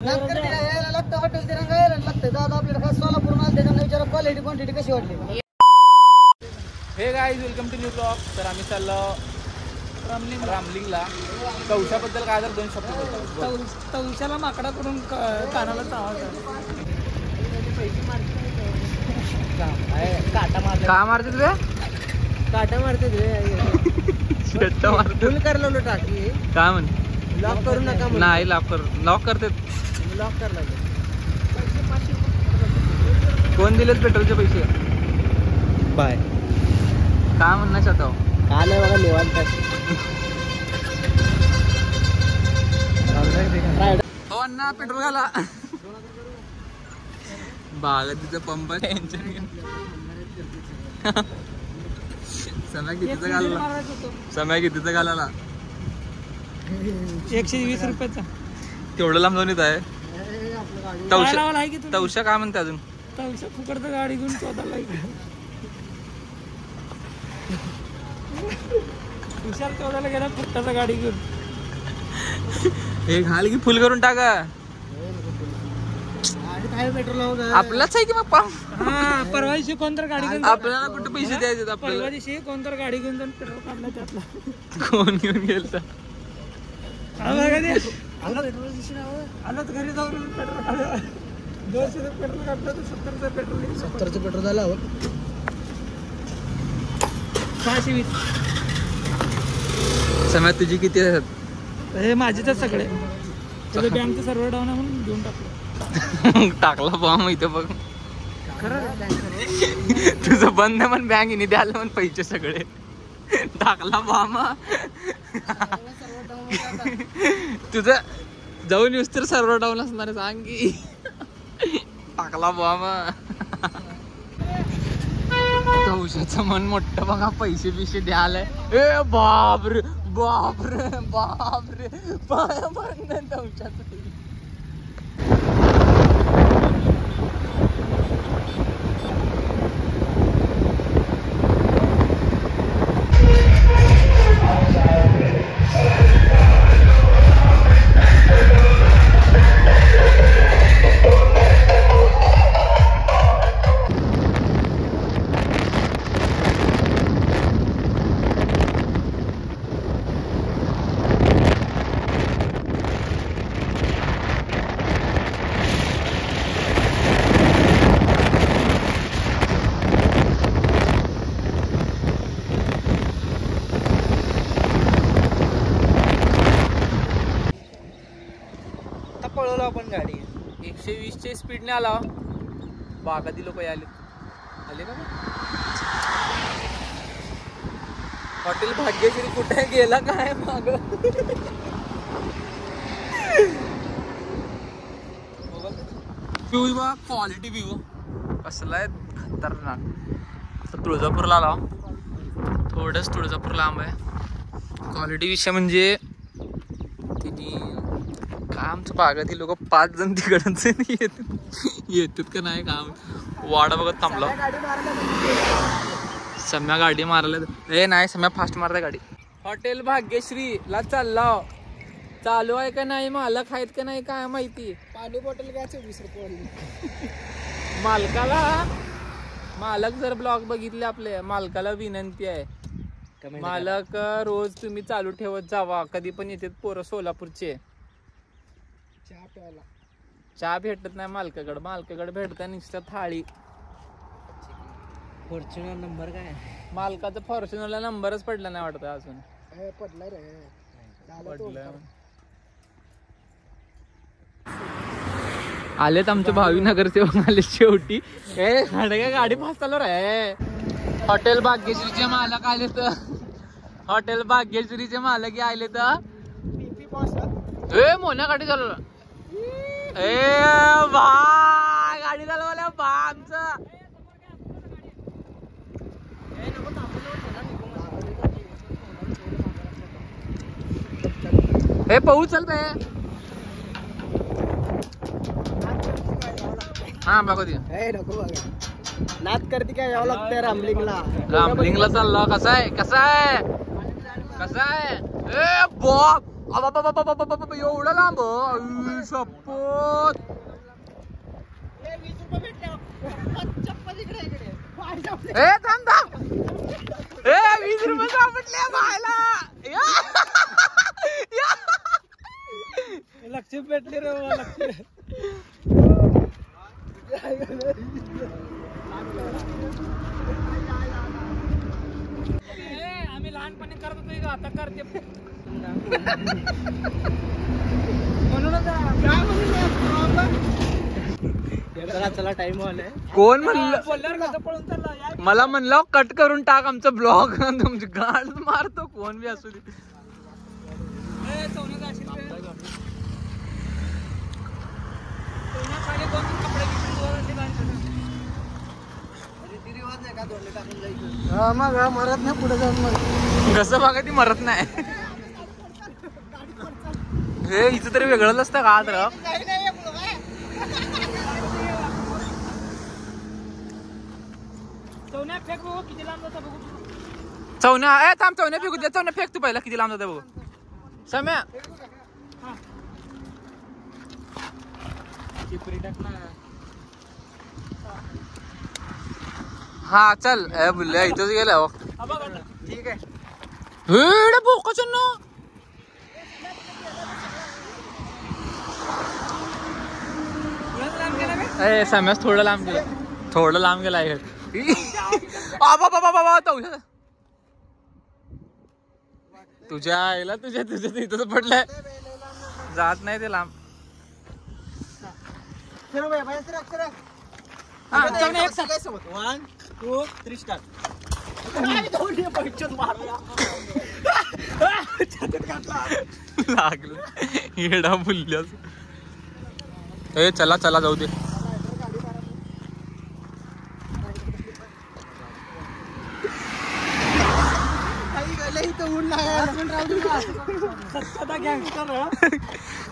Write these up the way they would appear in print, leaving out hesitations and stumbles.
यायला लागतं हॉटेल तिरंगा यायला लागतं. दादा आपल्याला खास सोलापूर माल त्याच्यानं विचारा क्वालिटी क्वांटिटी कशी वाटली. Hey guys welcome to new blog. तर आम्ही चाललो रामलिंगला. तवशाबद्दल काय तर 2 शब्द बोलतो. तवशाला माकडाकडून कानाला चावा काटा मारते. का मारते तुझ्या काटा मारते फुल करलो टाकी काय म्हण लॉक करू नका नाही लॉक करते. लॉक करला कोण दिलेत पेट्रोलचे पैसे बाय काय म्हणणार स्वतः काय नाही बघा निवांत. हो अण्णा पेट्रोल घाला. बागा तिचं पंप समय कितीचा घालला समय कितीचा घालाला 120 रुपयाचा तेवढं लांब जाऊन येत आहे. तवशा काय म्हणते अजून तवशा फुकटचं गाडी घेऊन शोधायला विशाल शोधायला गेला फुकटाचा गाडी घेऊन. हे घाल की फुल करून टाका. पेट्रोल आपलाच आहे की मग पंप. परवा दिवशी कोणतर गाडी घेऊन आपल्याला कुठे पैसे द्यायचे आपल्याला. परवा दिवशी कोणतर गाडी घेऊन जाऊन पेट्रोल काढला त्यातला. कोण घेऊन गेलता आलं घरी जाऊन पेट्रोल काढलं. 200 पेट्रोल काढलं तर 70चं पेट्रोल झालं. 620. समय तुझी किती आहेत. हे माझेच सगळे तुझं बँकचं सर्व्हर डाऊन आहे म्हणून घेऊन टाकलं. टाकला बॉम्ब इथे बघ. खरं तुझं बंद म्हण बँक इने द्यायला म्हण पैसे सगळे. टाकला बॉम्ब. तुझं जाऊन येऊस तर सर्व्हर डाऊन असणार सांग की. टाकला बॉम्ब. तवशाचं मन मोठं बघा पैसे बिशे द्यायला. ए बापरे बापरे बापरे पाया पडणार तवशाचं. पळवलं आपण गाडी 120च्या स्पीडने आला. बागाती लोक आले का. हॉटेल भाग्यश्री कुठे गेला काय माग. व्ह्यू बघा क्वालिटी व्ह्यू कसला आहे खतरनाक. आता तुळजापूरला आला. थोडंच तुळजापूर लांब आहे. क्वालिटी विषय म्हणजे तिने काय आमचं बागातील लोक 5 जण तिकडच येतात का नाही काम. वाडा बघत थांबला. सम्या गाडी मारायला. ए नाही सम्या फास्ट मारता गाडी. हॉटेल भाग्यश्री ला चालला. चालू आहे का नाही मालक आहेत का नाही काय माहिती. पाणी बॉटल घ्या 24 रुपये. मालक जर ब्लॉग बघितले आपले मालकाला विनंती आहे. मालक रोज तुम्ही चालू ठेवत जावा. कधी पण येतात पोरं सोलापूरचे. चहा भेटत नाही मालकाकडे भेटत नुसतं थाळी. फॉर्च्युनर नंबर काय मालकाचा फॉर्च्युनरला नंबरच पडला नाही वाटत अजून. पडलाय रे पडलं. आलेत आमचे भावी नगरसेवक आले शेवटी. ए गाडी फास्ट चालू रे. हॉटेल भाग्यश्रीचे मालक आले तर. हॉटेल भाग्यश्रीचे मालक आले तर. ए मोन्या गाडी चालू. ए बा गाडी चालवल्या बा आमचं. हे पाऊस चल बे. हा बघू दे. नाद करते काय यावं लागतंय रामलिंगला चालला. कसा आहे ए बॉब एवढं लांब शपथ. ए थांब थांब. ए 20 रुपये सापडले भायला. लक्ष भेटले रे बाबा, लक्ष. आम्ही लहानपणी करत होतो, आता करते म्हणूनच. चला टाइम आलाय. कोण म्हणलं बोलल्यावर कसं पळून चालला. मला म्हणलं कट करून टाक आमचा ब्लॉग. तुमची गाड मारतो कोण बी असू दे. मग मरत नाही पुढे जाऊन मग कसं बघा ती मरत नाही. हे हिचं तरी वेगळंच असतं का तर. फेक बघू किती लांब जाता बघू. चवण्या ए थांब चवण्या फेकू दे. चवण्या फेक तू पहिला किती लांब जाते बघू. सम्या हा चल. ए बुल्ल्या इथंच गेला. ठीक आहे. हेड बोकाचं ना. ए सम्यास थोडं लांब गेला. थोडं लांब गेला आहे. तुझ्या आईला तुझ्या तुझ्या तिथं पडलंय. जात नाही ते लांब. लागलं येडा बुल्ल्याच. ए चला चला जाऊ दे.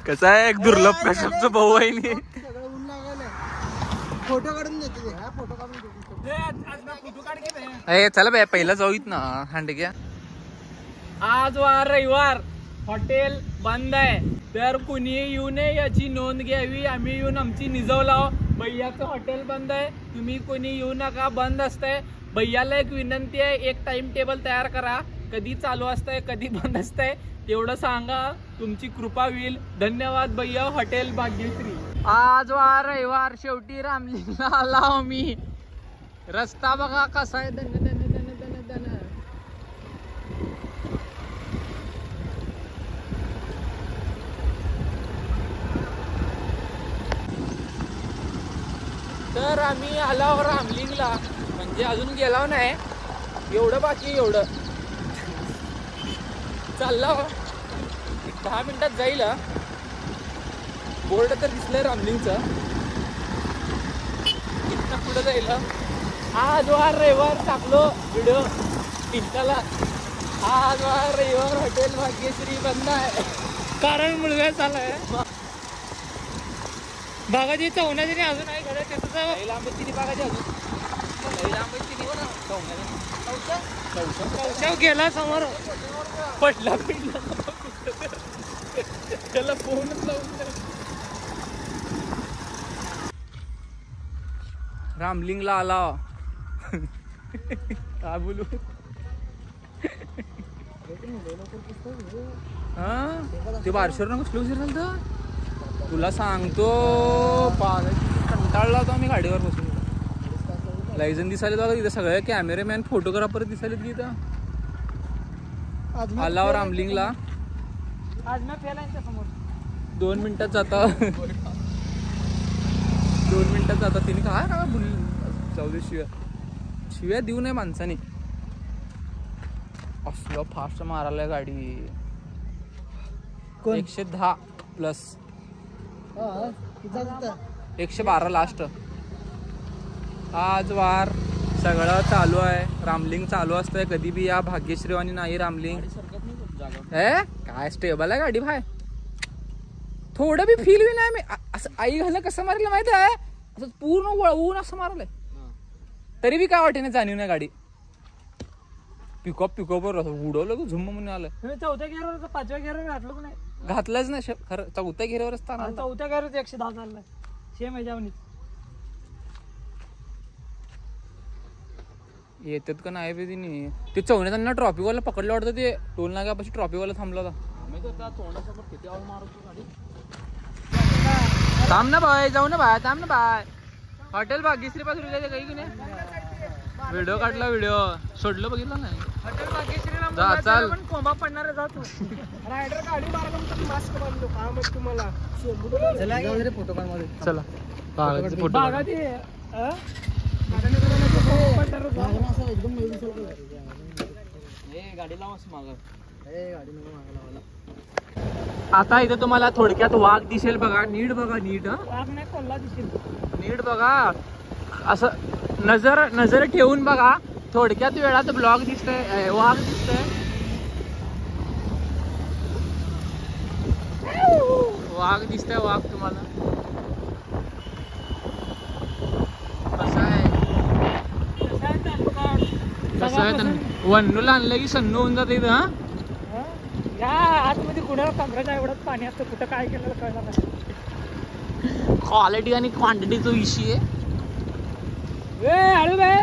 कसं आहे एक दुर्लभ कश्यपचा भाऊ आहे. फोटो काढून देते. फोटो काढून ए चला बाय पहिला जाऊ इथं ना. हांडग्या आज वार रविवार हॉटेल बंद आहे तर कुणी येऊ नये याची नोंद घ्यावी. आम्ही येऊन आमची निजवलाव. भैयाचं हॉटेल बंद आहे. तुम्ही कोणी येऊ नका. बंद असतंय. भैयाला एक विनंती आहे. एक टाइम टेबल तयार करा. कधी चालू असतंय कधी बंद असतंय तेवढं सांगा. तुमची कृपा होईल. धन्यवाद भैया. हॉटेल भाग्यश्री. आज वार रविवार शेवटी रामलीला आला मी. रस्ता बघा कसा आहे. धन धन धन धन धन. तर आम्ही आलो रामलिंगला. म्हणजे अजून गेलो नाही. एवढं बाकी एवढं चाललं. 10 मिनिटात जाईल. बोर्ड तर दिसलंय रामलिंगचं. इथं पुढं जाईल. आज वार रविवार टाकलो व्हिडिओ इंस्टाला. आज वार रविवार हॉटेल भाग्यश्री बंद आहे. कारण मुलगा चाललाय. बागाची चवण्याची अजून आहे घड्या. त्याचं लांबची बागाची अजून लांबची गेला समोर पडला पिडला. त्याला फोनच लावून. रामलिंगला आला. काय बोलू. हा ते बारशेवर नको स्लो झालं. तुला सांगतो कंटाळला होता आम्ही गाडीवर बसून. लायझन दिसायला बघा तिथं. सगळे कॅमेरामॅन फोटोग्राफर दिसायला तिथं. आला रामलिंगला. आज मी फेलांच्या समोर 2 मिनिटात जाता. 2 मिनिटात जाता. तिने काय का बोल. जाऊ दे. शिव्या देऊ नये माणसाने. असलं फास्ट मारायला गाडी. 110 प्लस 112 लास्ट. आज वार सगळं चालू आहे. रामलिंग चालू असतंय कधी बी या. भाग्यश्रीवाणी नाही रामलिंग. काय स्टेबल आहे गाडी भाई. थोडं बी फील बी नाही. मी असं आई घालणं कसं मारलं माहिती आहे. असं पूर्ण वळवून असं मारलंय तरी बी काय वाटेने जाणीव नाही गाडी. पिकअप वर असं उडवलं झुम्म म्हणून आलं. 4थ्या गिअरवर 5व्या गिअरवर घातलं नाही. घातलंच ना खरं चौथ्या घेऱ्यावर असताना चौथ्या घरात 110 चाललाय सेम ह्याच्यावनी येतात का नाही बे तिने ते चौण्यात ट्रॉफीवाला पकडलं वाटतं ते टोल नाक्यापाशी ट्रॉफीवाला थांबला होता थांब ना बाय जाऊ ना बाय थांब ना बाय हॉटेल भाग्यश्री पासून काही की नाही व्हिडिओ काढला व्हिडिओ सोडलं बघितलं नाही हॉटेल भाग्यश्रीला जा चाल पण कोंबा पडणार जातो रायडर गाडी मारला मास्क बांधलो का मग तुम्हाला फोटो काढ चला बागाचे फोटो बागा ते आता इथे तुम्हाला थोडक्यात वाघ दिसेल बघा नीट बघा नीट वाघ नाही कोल्हा दिसेल नीट बघा असं नजर ठेवून बघा थोडक्यात वेळात ब्लॉग दिसतंय वाघ दिसतंय वाघ दिसतंय वाघ तुम्हाला कसं आहे वन्नूला आणलं की सन्नू होऊन जात इथं हा या आतमध्ये कुणाला कमरेच्या एवढंच पाणी असतं कुठं काय केलं कळलं नाही क्वालिटी आणि क्वांटिटीचा विषय आहे हळू बे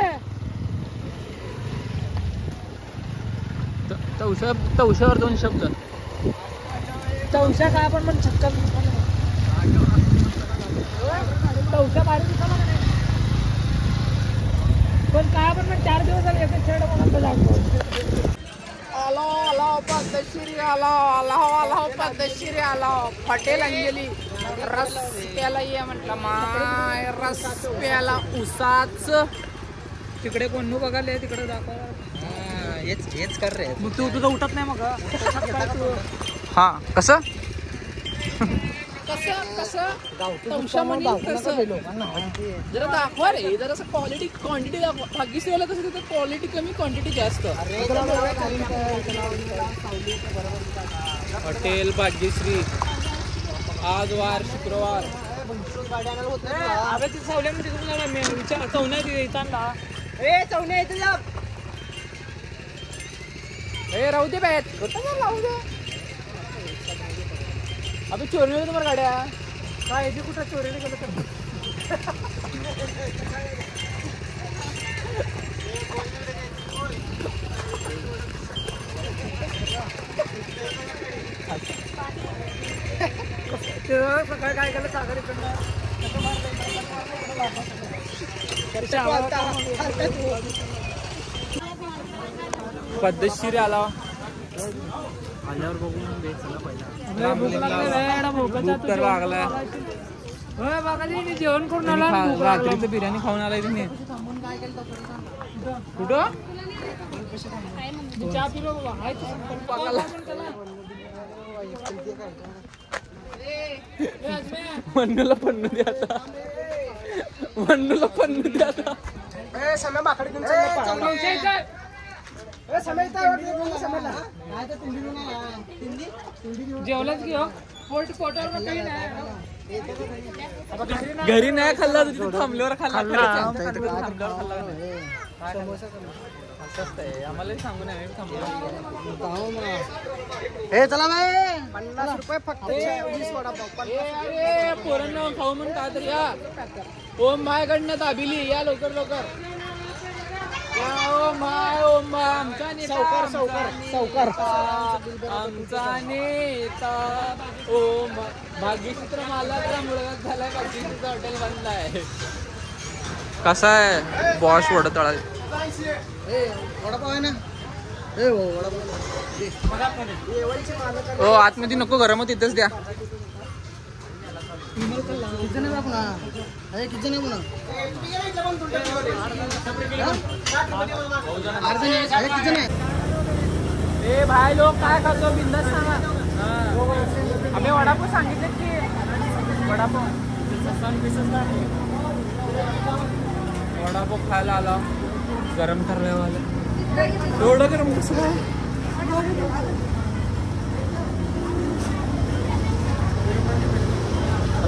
तवशावर 2 शब्द चौशा काय आपण पण छक्कन चौशा भारी दिसला पण काय आपण पण 4 दिवस झाले एकच शर्ट कोणाचं लागतो आलो पद्धतशीरी आलो पद्धतशीरी आलो हॉटेल अंजली रस प्याला ये म्हटलं माय रस प्याला उसाच तिकडे कोण बघायला तिकडे दाखवा हेच कर रे मग तू तुझं उठत नाही मग हा कसं जरा दाखवा रे जरा क्वालिटी क्वांटिटी दाखवा भाग्यश्रीवाला कसं तिथं क्वालिटी कमी क्वांटिटी जास्त हॉटेल भाग्यश्री आज वार शुक्रवार राहू दे बाहेर राहू दे अबे चोरी होती तुम्हाला गाड्या काय कुठं चोरीने गेलं तर सकाळी काय केलं सागर पद्धतशीर आला आल्यावर बघून तर लागलाय जेवण करून आला रात्रीचं बिर्याणी खाऊन आलाय तुम्ही कुठं चहा पिलो मन्नूला पन्नू द्या आता मन्नूला पन्नू द्या आता जेवलाच घेऊ पोटावर काही नाही घरी नाही खाल्ला थांबल्यावर खाल्ला आम्हाला सांगू नये हे चला बाय 50 रुपये फक्त 20 वडापाव पोरांना खाऊ म्हणून काय तरी या ओम माझ्याकडनं दाबिली या लवकर लवकर ओम आमचा नेता सावकार आमचा नेता ओम भाग्यचित्र मला तर मुळगात झालाय भाग्यचित्र हॉटेल बंद आहे कसा आहे बॉस वडतळा वडापाव आहे ना हो आतमध्ये नको गरम होत इथंच द्या ए भाई लोक काय खातो बिंदास सांगा आम्ही वडापाव सांगितले की वडापाव वडापाव खायला आला गरम ठरल्यावाला एवढं गरम कसं काय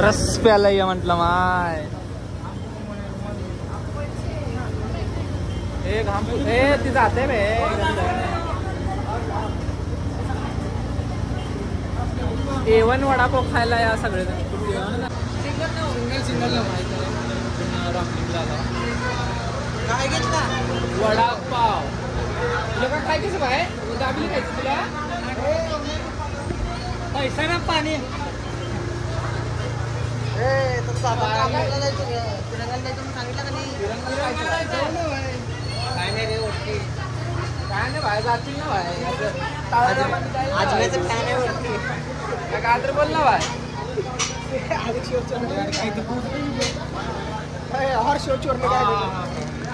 रस प्याला ये म्हटलं माय ती जाते बे A1 वडापाव खायला या सगळे काय घेतला वडापाव तुला काय कसं बाय दाबली खायचं तुला पैसा ना पाणी काय नाही रे वरती काय नाही बाय जातील ना बाय आजमेचं फॅन आहे वरती काय तर बोल ना बाय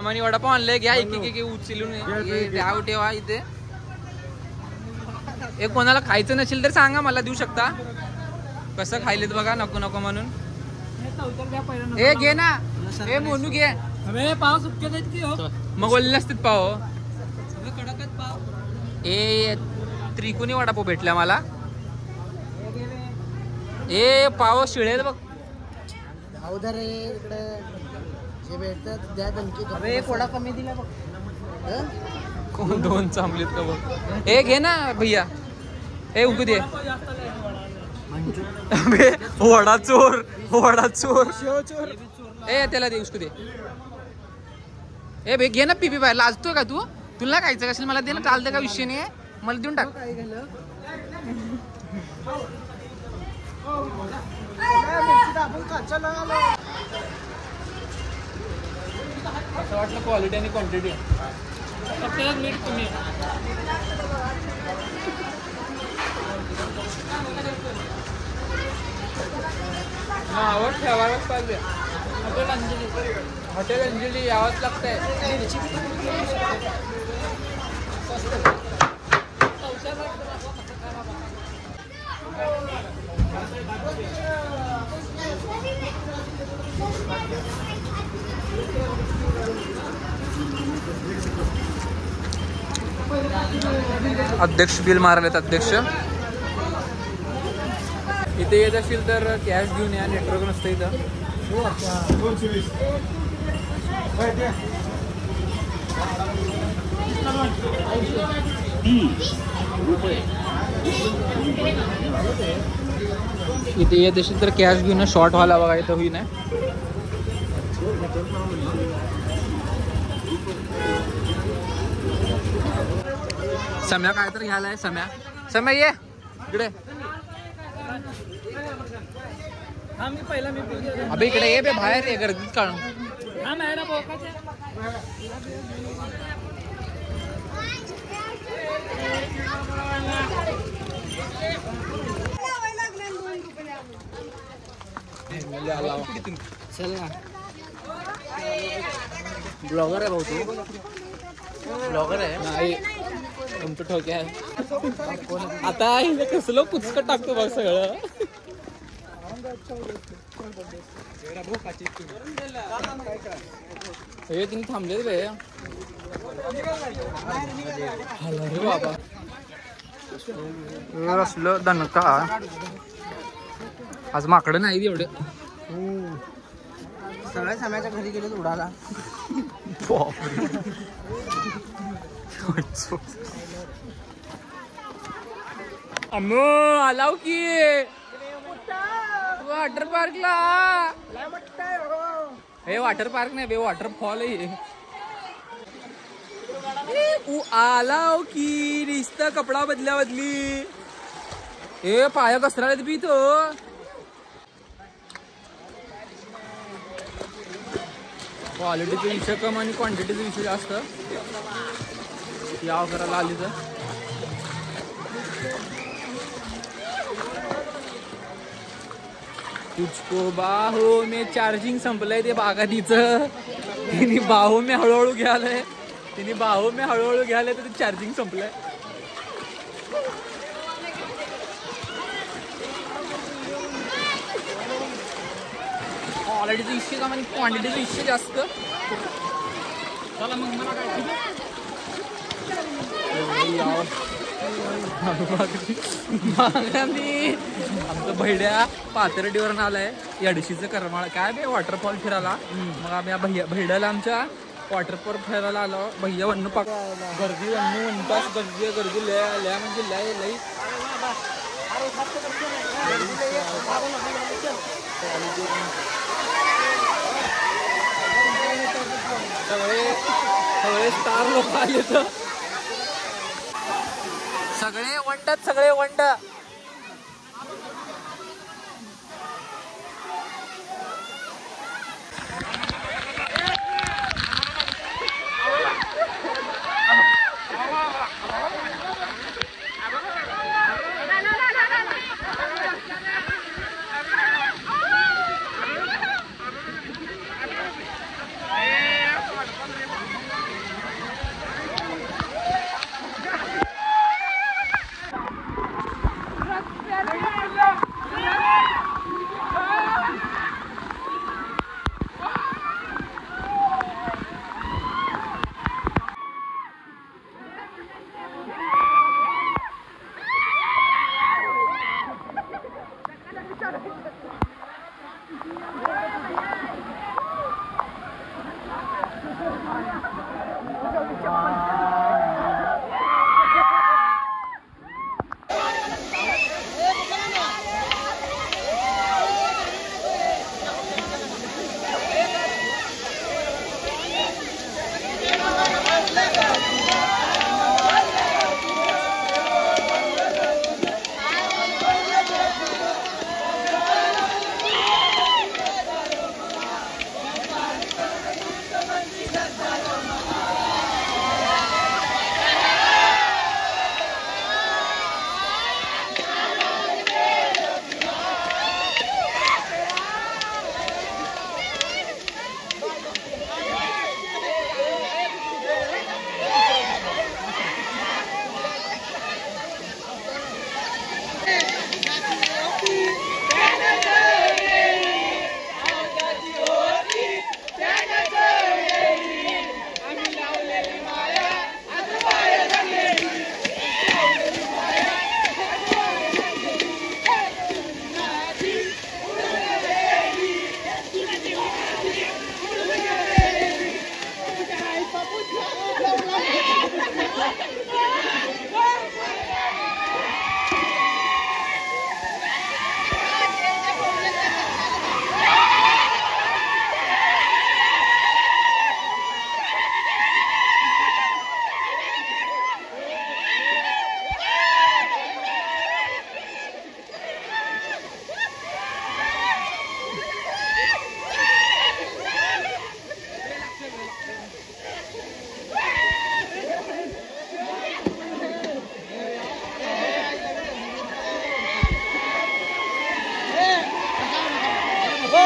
मनी वडापाव आणले घ्या एक उचलून द्या ठेवा इथे एक कोणाला खायचं नसेल तर सांगा मला देऊ शकता कसं खायलेत बघा नको नको म्हणून हे घे ना हे मोनू घे पाव सुटके की हो मग बोलले असतात पाव कडकच पाव ए त्रिकोणी वडापाव भेटला मला ए पाव शिळेल बघ उधर इकडे जे भेटतात द्या धमकी अरे एक वडा कमी दिला बघ कोण दोन चांबलीत का बघ ए घे ना भैया ए उकू दे वडा चोर ए त्याला दे उसको दे ए भाई घे ना पिपी बाहेर लाजतोय का तू तुला खायचं कसेल मला दे ना चालतं का विषय नाही मला देऊन टाक असं वाटलं क्वालिटी आणि क्वांटिटी मीठ कमी नावावर ठेवायलाच पाहिजे हॉटेल अंजली यावंच लागतंय अध्यक्ष बिल मारायला अध्यक्ष इथे येत असेल तर कॅश घेऊन या नेटवर्क नसतं इथं इथे येत असेल तर कॅश घेऊन शॉर्ट व्हायला बघा इथं होई नाही सम्या काय तर घ्यायला आहे सम्या ये इकडे अबे इकडे ये बे बाहेर ये गर्दीत काढून चल ना ब्लॉगर आहे भाऊ तू ब्लॉगर आहे नाही तुमचं ठोके आहे आता कसलं कुचकं टाकतो बघ सगळं हे तुम्ही थांबले बे रे बाबा असलं दणका आज माकडं नाही एवढे सगळ्या साम्याच्या घरी गेले उडाला अम्मो आलाव की वॉटर पार्कला हे वॉटर पार्क नाही बे वॉटरफॉल आहे आलाव की रिश्ता कपडा बदली हे पाया कसरा बी तो क्वालिटीचा विषय कम आणि क्वांटिटीचा विषय जास्त याव करायला आली तर तुझको बाहो में चार्जिंग संपलंय ते बागातीचं तिने बाहो में हळूहळू घ्यायलंय तर ते चार्जिंग संपलंय क्वालिटीचा विषय कम आणि क्वांटिटीचा विषय जास्त चला मग मला काय आमचं भैड्या पाथर्डीवरून आलाय येडशीचं करमाळ काय बे वॉटरफॉल फिरायला मग आम्ही भैड्याला आमच्या वॉटरफॉल फिरायला आलो भैया वन्न गर्दी वन्न 1 तास गर्दी लय म्हणजे लय सगळे स्टार लोक आले तर सगळे वंडत सगळे वंड.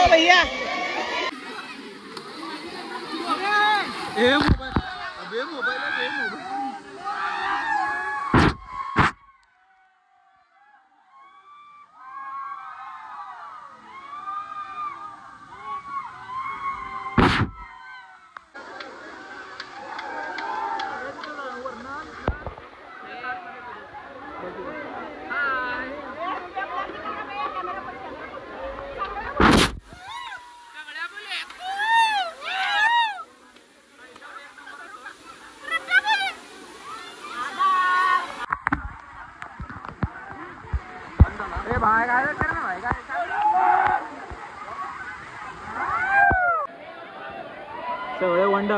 भैया भाई काय करना भाई काय सगळे वंड.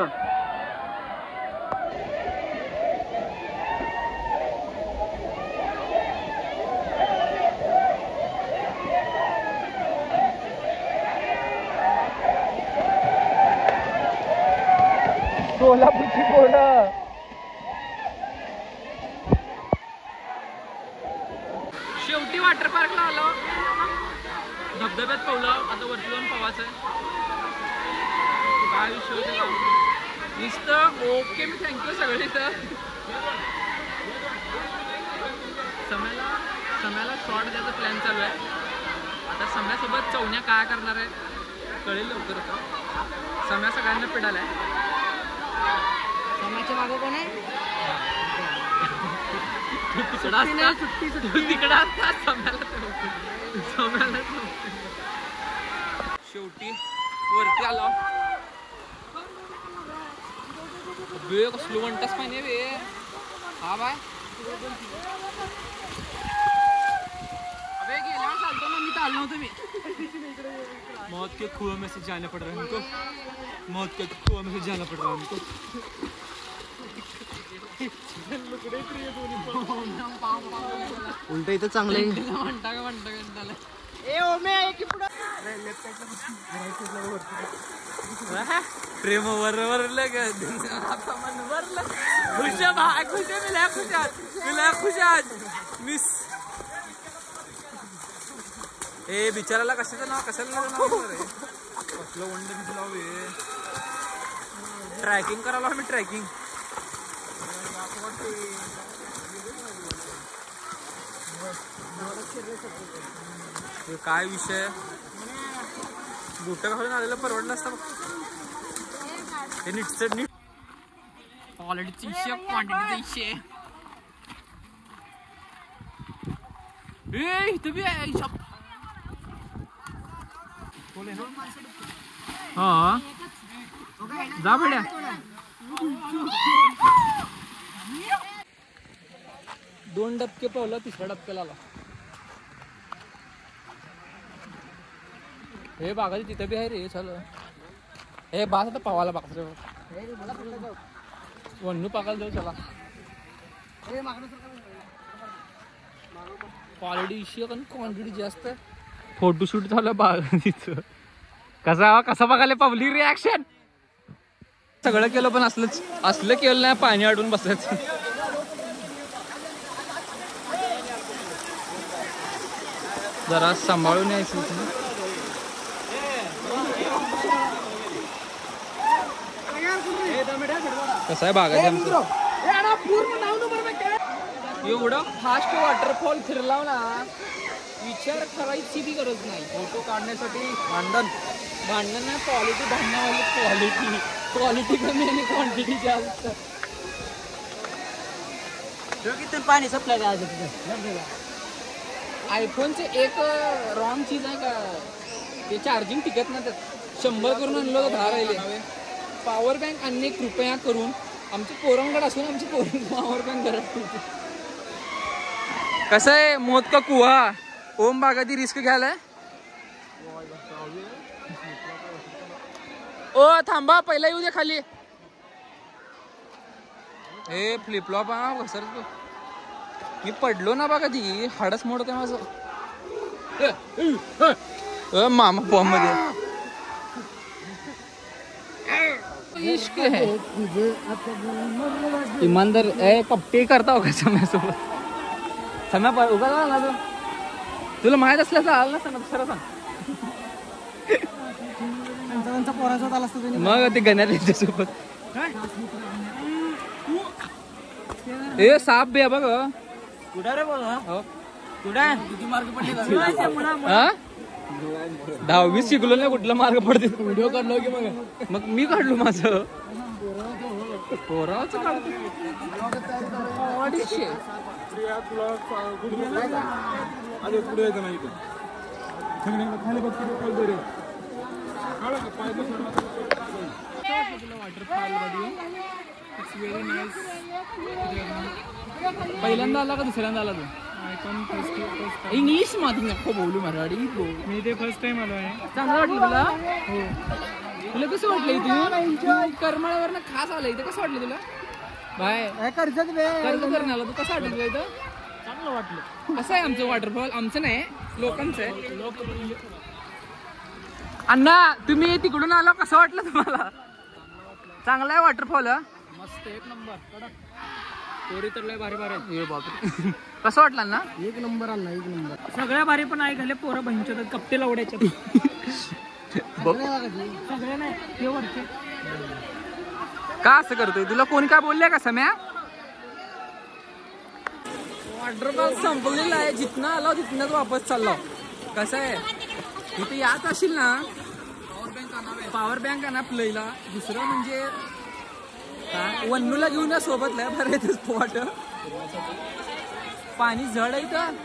सोलापूरची कोंड शेवटी वॉटर पार्कला आलो. धबधब्यात पवलं. आता वरती जाऊन पवायचं आहे. काय विषय नुसतं ओके. मी थँक्यू सगळे इथं. सम्याला शॉर्ट द्यायचा प्लॅन चालू आहे. आता सम्यासोबत चवण्या काय करणार आहे कळेल लवकर. होतं सम्या सगळ्यांना पिडाला आहे. समाच्या मागं कोण आहे? तिकडं असतात सम्याला शेवटी वरती आलो. बे कसलो म्हणतास पाहिजे बे. हा बाय चालतो ना, मी चाललो होतो मी. मौत के कुएं में से जाना पड़ रहा है हमको. मौत के कुएं में से जाना पड़ रहा है हमको. उलट इथं चांगलं प्रेम वरलं ग आता मन वरलं. खुशा भाई खुशा मिला खुशात मिस. ए बिचाराला कशाचं नाव कशाला नाव कसलं वंड नाव आहे. ट्रॅकिंग करायला आम्ही ट्रॅकिंग. काय विषय बुट घालून आलेलं परवडलं असतं. हे नीट क्वालिटीचा इशे क्वांटिटीचा इशे. इथं बी आहे हा जा बेड्या. दोन डबके पावलं तिसऱ्या डबक्याला आला. हे बागा तिथं बी आहे रे. चल हे बास आता पावाला बाग वन्नू पाकायला जाऊ. चला क्वालिटी इश्यू पण क्वांटिटी जास्त. फोटोशूट झालं बाग तिथं. कसा बघायला पब्लिक रिॲक्शन. सगळं केलं पण असलं केलं नाही. पाणी अडून बसायचं. जरा सांभाळून यायचं. कसं आहे बागायचं आमचं. एवढं फास्ट वॉटरफॉल फिरलाव ना विचार करायची बी गरज नाही. फोटो काढण्यासाठी भांडण नाही. क्वालिटी भांडणावाली क्वालिटी कमी आणि क्वांटिटी जास्त. पाणी सप्लाय आयफोनचे एक रॉंग चीज आहे का ते चार्जिंग टिकत ना. त्यात 100 करून आणलं तर 10 राहिले. पॉवर बँक आणणे कृपया करून. आमची पोरंगड असून आमची पॉवर बँक घरात ठेवते. कसं आहे मौत का कुहा. ओम बागाती रिस्क घ्यायलाय. ओ थांबा पहिला येऊ दे खाली. हे फ्लिपफ्लॉप हा घसरतो. मी पडलो ना बघा ती हाडच मोडते माझं. मामा बॉम्ब मध्ये इश्क है. इमानदार कपटे करता हो का समयासोबत. समय उगा ना तू. तुला माहित असलं तर आलं ना खरं सांग. पोराचा आला असतो मग ते गण्यात त्याच्यासोबत. ए साप बे बघ. कुठं रे बोल. किती मार्क पडले. 10वी शिकलो नाही कुठला मार्ग पडते. व्हिडिओ काढलो की मग मी काढलो माझं. पोराचं काढतो. पहिल्यांदा आला का दुसऱ्यांदा आला तू. इंग्लिश मध्ये नको बोलू मराठी. मी ते फर्स्ट टाइम आलो आहे. चांगलं वाटलं तुला. हो तुला कसं वाटलं इथून. करमाळ्यावरनं खास आलं इथं. कसं वाटलं तुला बाय. कर्जत करून आला तू. कसं वाटलं तुला इथं. चांगलं वाटलं. कसं आहे आमचं वॉटरफॉल. आमचं नाही लोकांचं आहे. अण्णा तुम्ही तिकडून आला कसं वाटलं तुम्हाला. चांगला आहे वॉटरफॉल. मस्त एक नंबर. पोरी तर लय भारी भारी. बापरे कसं वाटलं ना. एक नंबर आला. एक नंबर. सगळ्या भारी पण आहे घाले. पोरं बहिणीच्या कप्टे लावड्याच्या. सगळ्या नाही हे वरचे. का असं करतोय. तुला कोणी काय बोलले का सम्या. वॉटरफॉल संपलेला आहे. जिथनं आला तिथनंच वापस चाललो. कसं आहे इथे याच असेल ना पॉवर बँक आणा प्लेला. दुसरं म्हणजे काय वन्नूला घेऊन या सोबत लय बरं येते स्पॉट. पाणी जड आहे इथं.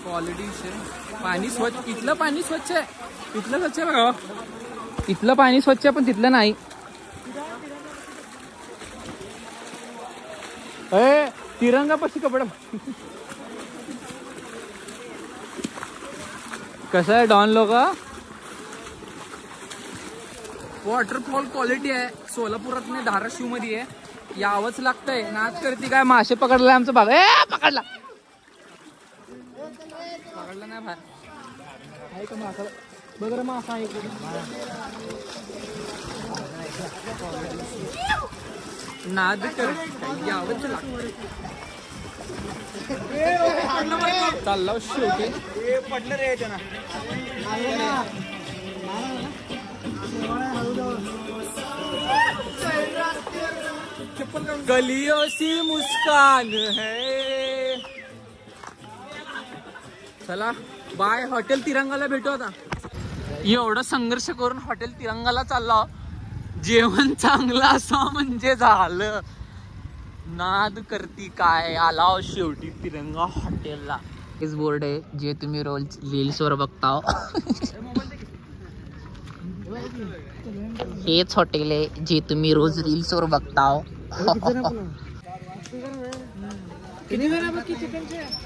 क्वालिटी पाणी स्वच्छ. इथलं पाणी स्वच्छ आहे. इथलं स्वच्छ आहे बघा. इथलं पाणी स्वच्छ आहे पण तिथलं नाही. तिरंगा पशी कपडा कसा आहे डॉन लोक. वॉटरफॉल क्वालिटी आहे. सोलापुरात नाही धाराशिव मध्ये आहे. यावंच लागतंय. नाच करती काय मासे पकडलाय आमचा भाग. पकडला नाही बाहेर. आहे का मासा बघ रे. मासा आहे नाद कर यावंच लागतंय. चालला शेवटी पडलं रे ना. गलियों सी मुस्कान है. चला बाय. हॉटेल तिरंगाला भेटू आता. एवढं संघर्ष करून हॉटेल तिरंगाला चालला. जेवण चांगलं असं म्हणजे झालं. नाद करती काय. आला शेवटी तिरंगा हॉटेलला. हेच बोर्ड आहे जे तुम्ही रोज रील्स वर बघता. हेच हॉटेल आहे जे तुम्ही रोज रील्स वर बघता.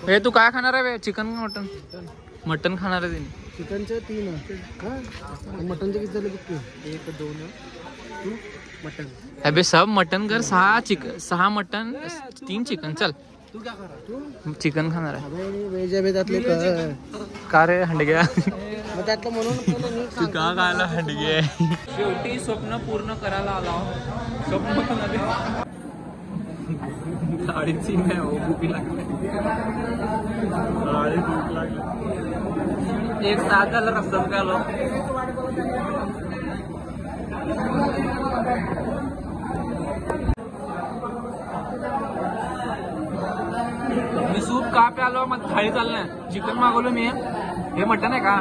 हे तू काय खाणार आहे. चिकन का मटन. मटन खाणार आहे तिने. चिकनचे 3 मटनचे किती झाले बघ. 1 2 मटन. अबे सब मटन कर. 6 चिकन 6 मटन 3 चिकन. चल तू क्या कर तू चिकन खाणार आहे. वेज आहे त्यातले का रे हंडग्या. त्यातलं म्हणून तू का खायला हंडगे. शेवटी स्वप्न पूर्ण करायला आला. स्वप्न 3:30 आहे. भूक लागली. एक तास झालं रस्त्यात आलो. मी सूप का प्यालो. मग थाळी चाललंय. चिकन मागवलं मी. हे मटन आहे का.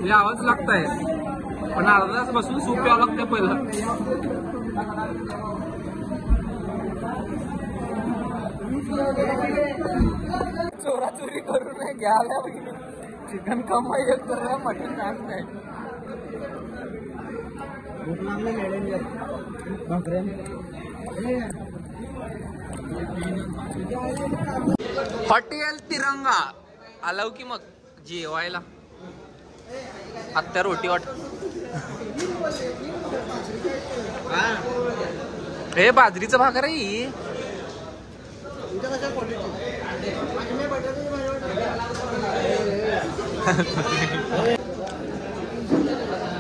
यावंच लागतंय. पण अर्धा तास बसून सूप प्यावं लागतं पहिलं. चोराचोरी करून नाही घ्यायला. चिकन कमाई एक तर मटन खात नाही. भूक लागली भाकऱ्या. हॉटेल तिरंगा आलाव की मग जेवायला. आत्ता रोटी वाट. हे बाजरीचं भाकर आहे.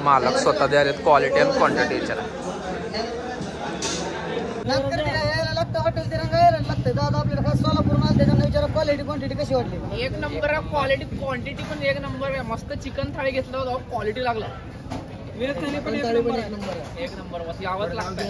मालक स्वतः द्या क्वालिटी आणि क्वांटिटी. हॉटेल तिरंगा यायला लागतं. दादा आपल्याला सोलापूर माल त्याच्यानं विचारा क्वालिटी क्वांटिटी कशी वाटली. एक नंबर आहे. क्वालिटी क्वांटिटी पण एक नंबर आहे. मस्त चिकन थाळी घेतलं होतं. क्वालिटी लागला. पण एक नंबर आहे. एक नंबर बस यावंच लागतं.